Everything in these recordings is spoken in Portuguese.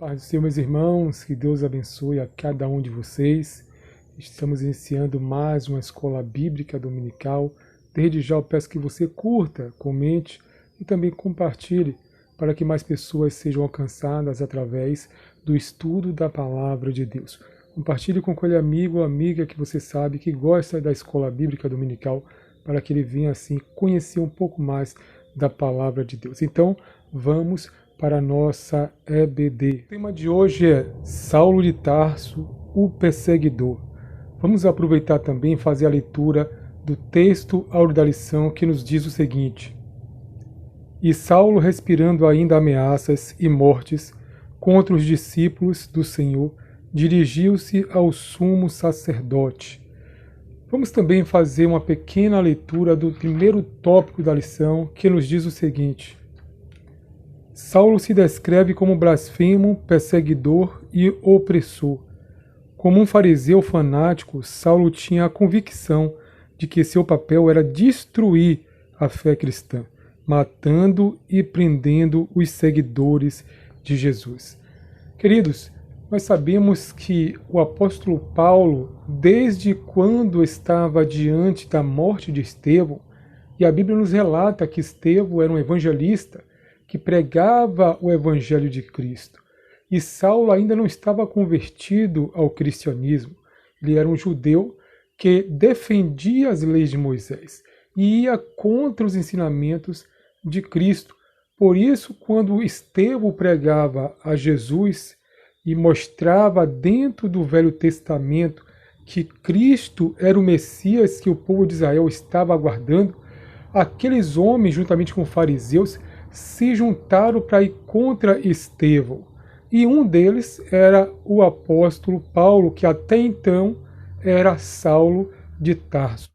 Paz do Senhor, meus irmãos, que Deus abençoe a cada um de vocês. Estamos iniciando mais uma escola bíblica dominical. Desde já eu peço que você curta, comente e também compartilhe para que mais pessoas sejam alcançadas através do estudo da palavra de Deus. Compartilhe com aquele amigo ou amiga que você sabe que gosta da escola bíblica dominical para que ele venha assim conhecer um pouco mais da palavra de Deus. Então, vamos para a nossa EBD. O tema de hoje é Saulo de Tarso, o perseguidor. Vamos aproveitar também e fazer a leitura do texto áureo da lição que nos diz o seguinte: E Saulo, respirando ainda ameaças e mortes contra os discípulos do Senhor, dirigiu-se ao sumo sacerdote. Vamos também fazer uma pequena leitura do primeiro tópico da lição que nos diz o seguinte: Saulo se descreve como blasfemo, perseguidor e opressor. Como um fariseu fanático, Saulo tinha a convicção de que seu papel era destruir a fé cristã, matando e prendendo os seguidores de Jesus. Queridos, nós sabemos que o apóstolo Paulo, desde quando estava diante da morte de Estevão, e a Bíblia nos relata que Estevão era um evangelista, que pregava o evangelho de Cristo. E Saulo ainda não estava convertido ao cristianismo. Ele era um judeu que defendia as leis de Moisés e ia contra os ensinamentos de Cristo. Por isso, quando Estevão pregava a Jesus e mostrava dentro do Velho Testamento que Cristo era o Messias que o povo de Israel estava aguardando, aqueles homens, juntamente com os fariseus, se juntaram para ir contra Estevão. E um deles era o apóstolo Paulo, que até então era Saulo de Tarso.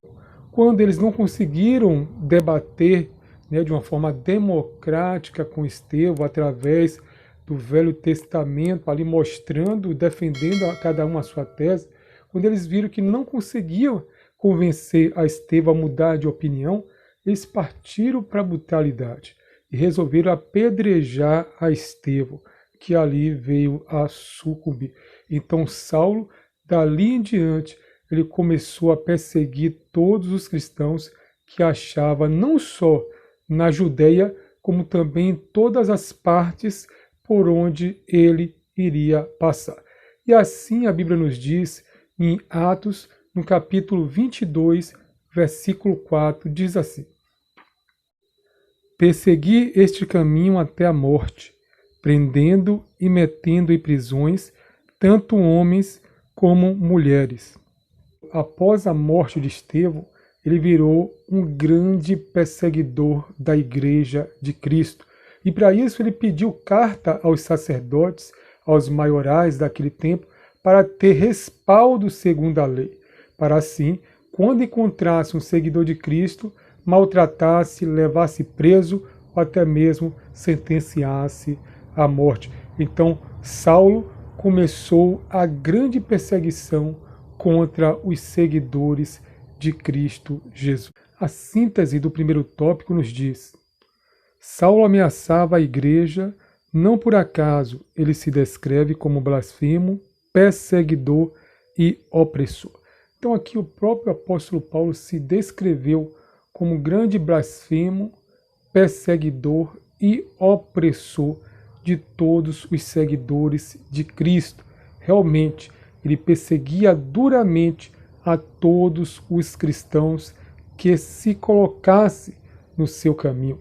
Quando eles não conseguiram debater de uma forma democrática com Estevão, através do Velho Testamento, ali mostrando, defendendo a cada um a sua tese, quando eles viram que não conseguiam convencer a Estevão a mudar de opinião, eles partiram para a brutalidade e resolveram apedrejar a Estevão, que ali veio a sucumbir. Então Saulo, dali em diante, ele começou a perseguir todos os cristãos que achava não só na Judéia, como também em todas as partes por onde ele iria passar. E assim a Bíblia nos diz em Atos, no capítulo 22, versículo 4, diz assim: Persegui este caminho até a morte, prendendo e metendo em prisões tanto homens como mulheres. Após a morte de Estevão, ele virou um grande perseguidor da Igreja de Cristo. E para isso ele pediu carta aos sacerdotes, aos maiorais daquele tempo, para ter respaldo segundo a lei. Para assim, quando encontrasse um seguidor de Cristo, maltratasse, levasse preso ou até mesmo sentenciasse à morte. Então, Saulo começou a grande perseguição contra os seguidores de Cristo Jesus. A síntese do primeiro tópico nos diz: Saulo ameaçava a igreja, não por acaso ele se descreve como blasfemo, perseguidor e opressor. Então aqui o próprio apóstolo Paulo se descreveu como grande blasfemo, perseguidor e opressor de todos os seguidores de Cristo. Realmente, ele perseguia duramente a todos os cristãos que se colocassem no seu caminho.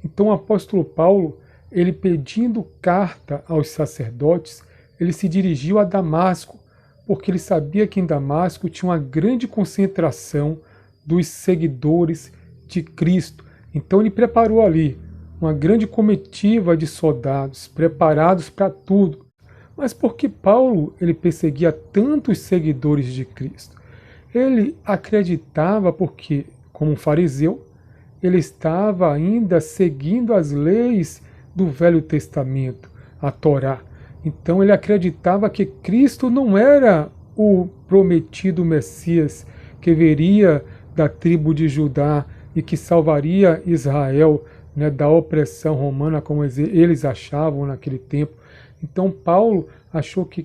Então o apóstolo Paulo, ele pedindo carta aos sacerdotes, ele se dirigiu a Damasco, porque ele sabia que em Damasco tinha uma grande concentração dos seguidores de Cristo. Então ele preparou ali uma grande comitiva de soldados preparados para tudo. Mas por que Paulo ele perseguia tantos seguidores de Cristo? Ele acreditava porque, como um fariseu, ele estava ainda seguindo as leis do Velho Testamento, a Torá. Então ele acreditava que Cristo não era o prometido Messias que viria da tribo de Judá e que salvaria Israel da opressão romana, como eles achavam naquele tempo. Então Paulo achava que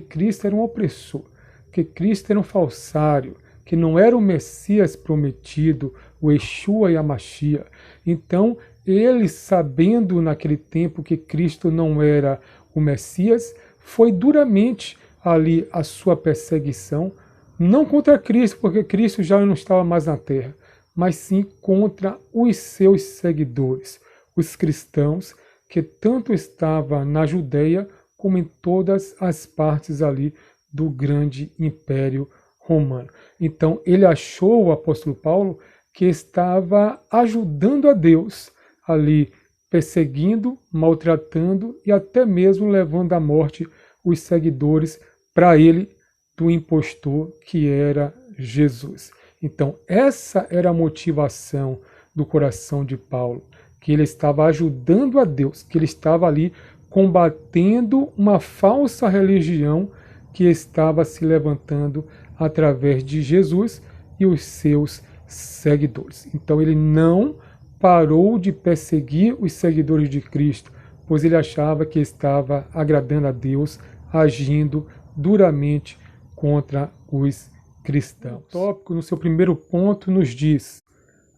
Cristo era um opressor, que Cristo era um falsário, que não era o Messias prometido, o Yeshua e a Machia. Então, ele, sabendo naquele tempo que Cristo não era o Messias, foi duramente ali a sua perseguição, não contra Cristo, porque Cristo já não estava mais na terra, mas sim contra os seus seguidores, os cristãos, que tanto estava na Judeia como em todas as partes ali do grande Império Romano. Então ele achou, o apóstolo Paulo, que estava ajudando a Deus ali, perseguindo, maltratando e até mesmo levando à morte os seguidores para ele do impostor que era Jesus. Então essa era a motivação do coração de Paulo, que ele estava ajudando a Deus, que ele estava ali combatendo uma falsa religião que estava se levantando através de Jesus e os seus seguidores. Então ele não parou de perseguir os seguidores de Cristo, pois ele achava que estava agradando a Deus, agindo duramente contra os cristãos. O tópico, no seu primeiro ponto, nos diz: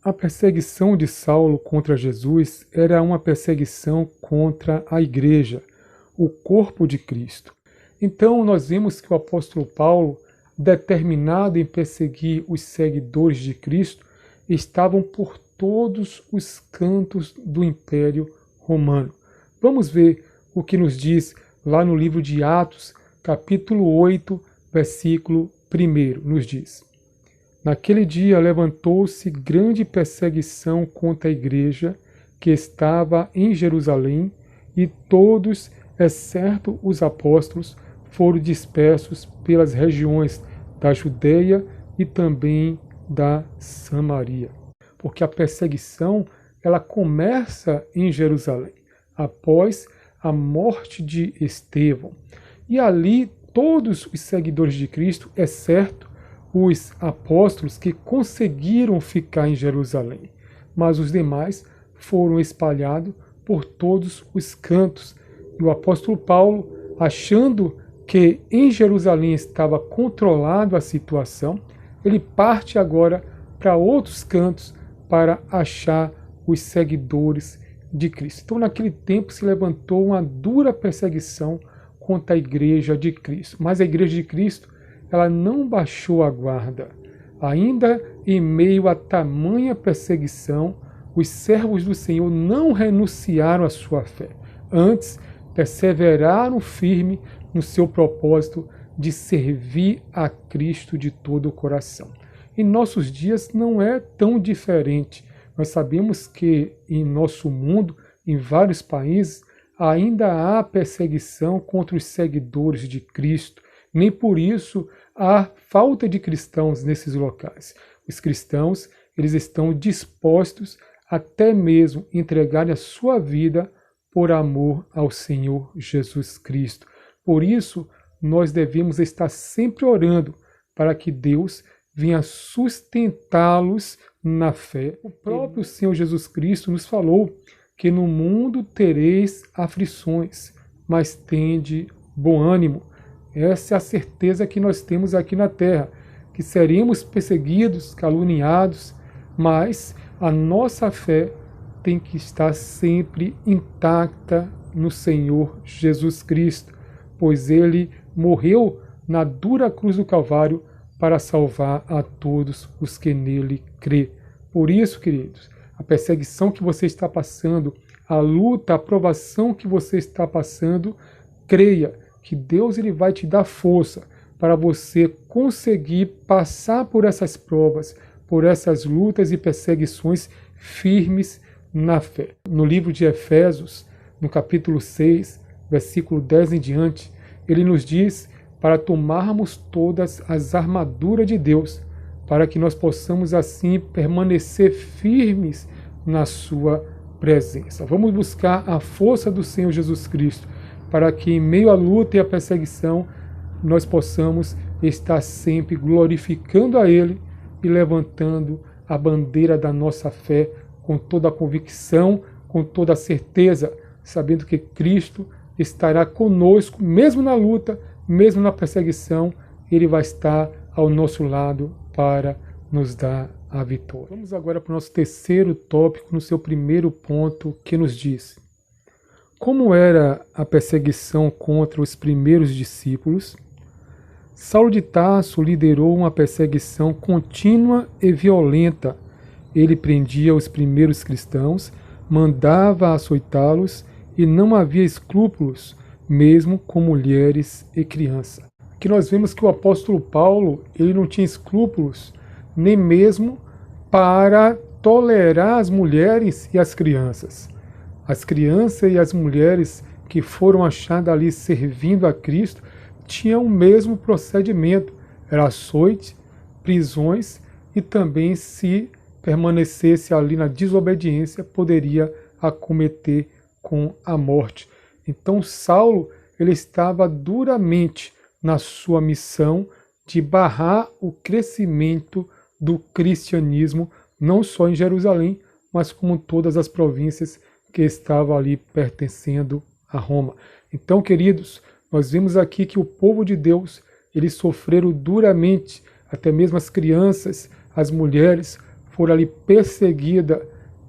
a perseguição de Saulo contra Jesus era uma perseguição contra a igreja, o corpo de Cristo. Então nós vemos que o apóstolo Paulo, determinado em perseguir os seguidores de Cristo, estavam por todos os cantos do Império Romano. Vamos ver o que nos diz lá no livro de Atos, capítulo 8, versículo 1, nos diz: naquele dia levantou-se grande perseguição contra a igreja que estava em Jerusalém, e todos, exceto os apóstolos, foram dispersos pelas regiões da Judeia e também da Samaria. Porque a perseguição, ela começa em Jerusalém, após a morte de Estevão. E ali todos os seguidores de Cristo, exceto os apóstolos que conseguiram ficar em Jerusalém, mas os demais foram espalhados por todos os cantos. E o apóstolo Paulo, achando que em Jerusalém estava controlado a situação, ele parte agora para outros cantos para achar os seguidores de Cristo. Então, naquele tempo se levantou uma dura perseguição contra a igreja de Cristo. Mas a igreja de Cristo, ela não baixou a guarda. Ainda em meio a tamanha perseguição, os servos do Senhor não renunciaram à sua fé. Antes, perseveraram firme no seu propósito de servir a Cristo de todo o coração. Em nossos dias não é tão diferente. Nós sabemos que em nosso mundo, em vários países, ainda há perseguição contra os seguidores de Cristo. Nem por isso há falta de cristãos nesses locais. Os cristãos, eles estão dispostos até mesmo entregar a sua vida por amor ao Senhor Jesus Cristo. Por isso, nós devemos estar sempre orando para que Deus venha sustentá-los na fé. O próprio Senhor Jesus Cristo nos falou que no mundo tereis aflições, mas tende bom ânimo. Essa é a certeza que nós temos aqui na terra, que seremos perseguidos, caluniados, mas a nossa fé tem que estar sempre intacta no Senhor Jesus Cristo, pois ele morreu na dura cruz do Calvário para salvar a todos os que nele crê. Por isso, queridos, a perseguição que você está passando, a luta, a provação que você está passando, creia que Deus ele vai te dar força para você conseguir passar por essas provas, por essas lutas e perseguições firmes na fé. No livro de Efésios, no capítulo 6, versículo 10 em diante, ele nos diz para tomarmos todas as armaduras de Deus, para que nós possamos assim permanecer firmes na sua presença. Vamos buscar a força do Senhor Jesus Cristo, para que em meio à luta e à perseguição nós possamos estar sempre glorificando a Ele e levantando a bandeira da nossa fé com toda a convicção, com toda a certeza, sabendo que Cristo estará conosco, mesmo na luta, mesmo na perseguição, Ele vai estar ao nosso lado para nos dar a vitória. Vamos agora para o nosso terceiro tópico, no seu primeiro ponto, que nos diz: como era a perseguição contra os primeiros discípulos? Saulo de Tarso liderou uma perseguição contínua e violenta. Ele prendia os primeiros cristãos, mandava açoitá-los e não havia escrúpulos, mesmo com mulheres e crianças. Aqui nós vemos que o apóstolo Paulo, ele não tinha escrúpulos, nem mesmo para tolerar as mulheres e as crianças. As crianças e as mulheres que foram achadas ali servindo a Cristo tinham o mesmo procedimento. Era açoite, prisões e também, se permanecesse ali na desobediência, poderia acometer com a morte. Então Saulo, ele estava duramente na sua missão de barrar o crescimento do cristianismo, não só em Jerusalém, mas como todas as províncias que estavam ali pertencendo a Roma. Então, queridos, nós vimos aqui que o povo de Deus, eles sofreram duramente, até mesmo as crianças, as mulheres, foram ali perseguidas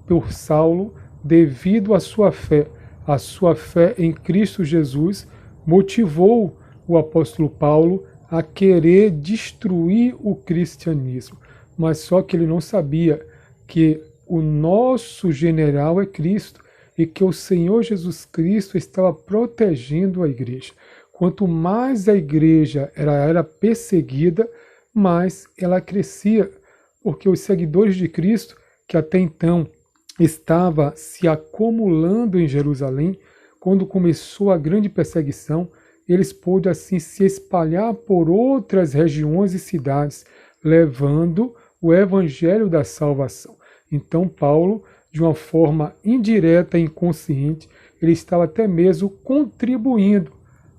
por Saulo devido à sua fé. A sua fé em Cristo Jesus motivou o apóstolo Paulo a querer destruir o cristianismo. Mas só que ele não sabia que o nosso general é Cristo e que o Senhor Jesus Cristo estava protegendo a igreja. Quanto mais a igreja era perseguida, mais ela crescia, porque os seguidores de Cristo, que até então estava se acumulando em Jerusalém, quando começou a grande perseguição, eles pôde assim se espalhar por outras regiões e cidades, levando o evangelho da salvação. Então Paulo, de uma forma indireta e inconsciente, ele estava até mesmo contribuindo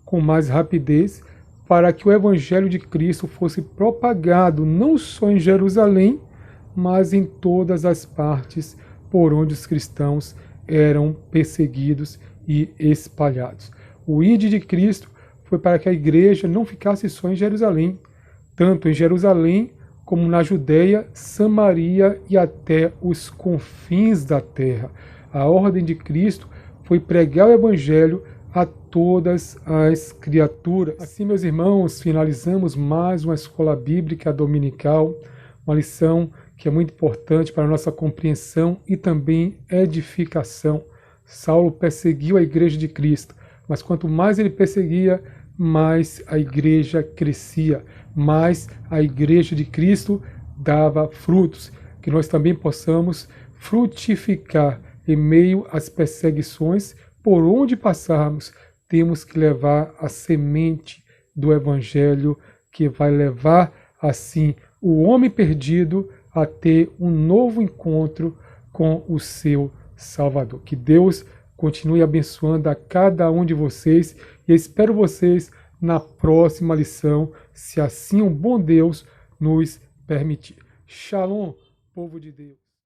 com mais rapidez para que o evangelho de Cristo fosse propagado não só em Jerusalém, mas em todas as partes por onde os cristãos eram perseguidos e espalhados. O ide de Cristo foi para que a igreja não ficasse só em Jerusalém, tanto em Jerusalém como na Judéia, Samaria e até os confins da terra. A ordem de Cristo foi pregar o evangelho a todas as criaturas. Assim, meus irmãos, finalizamos mais uma escola bíblica dominical, uma lição que é muito importante para a nossa compreensão e também edificação. Saulo perseguiu a igreja de Cristo, mas quanto mais ele perseguia, mais a igreja crescia, mais a igreja de Cristo dava frutos. Que nós também possamos frutificar em meio às perseguições, por onde passarmos, temos que levar a semente do Evangelho, que vai levar, assim, o homem perdido a ter um novo encontro com o seu Salvador. Que Deus continue abençoando a cada um de vocês e espero vocês na próxima lição, se assim o bom Deus nos permitir. Shalom, povo de Deus.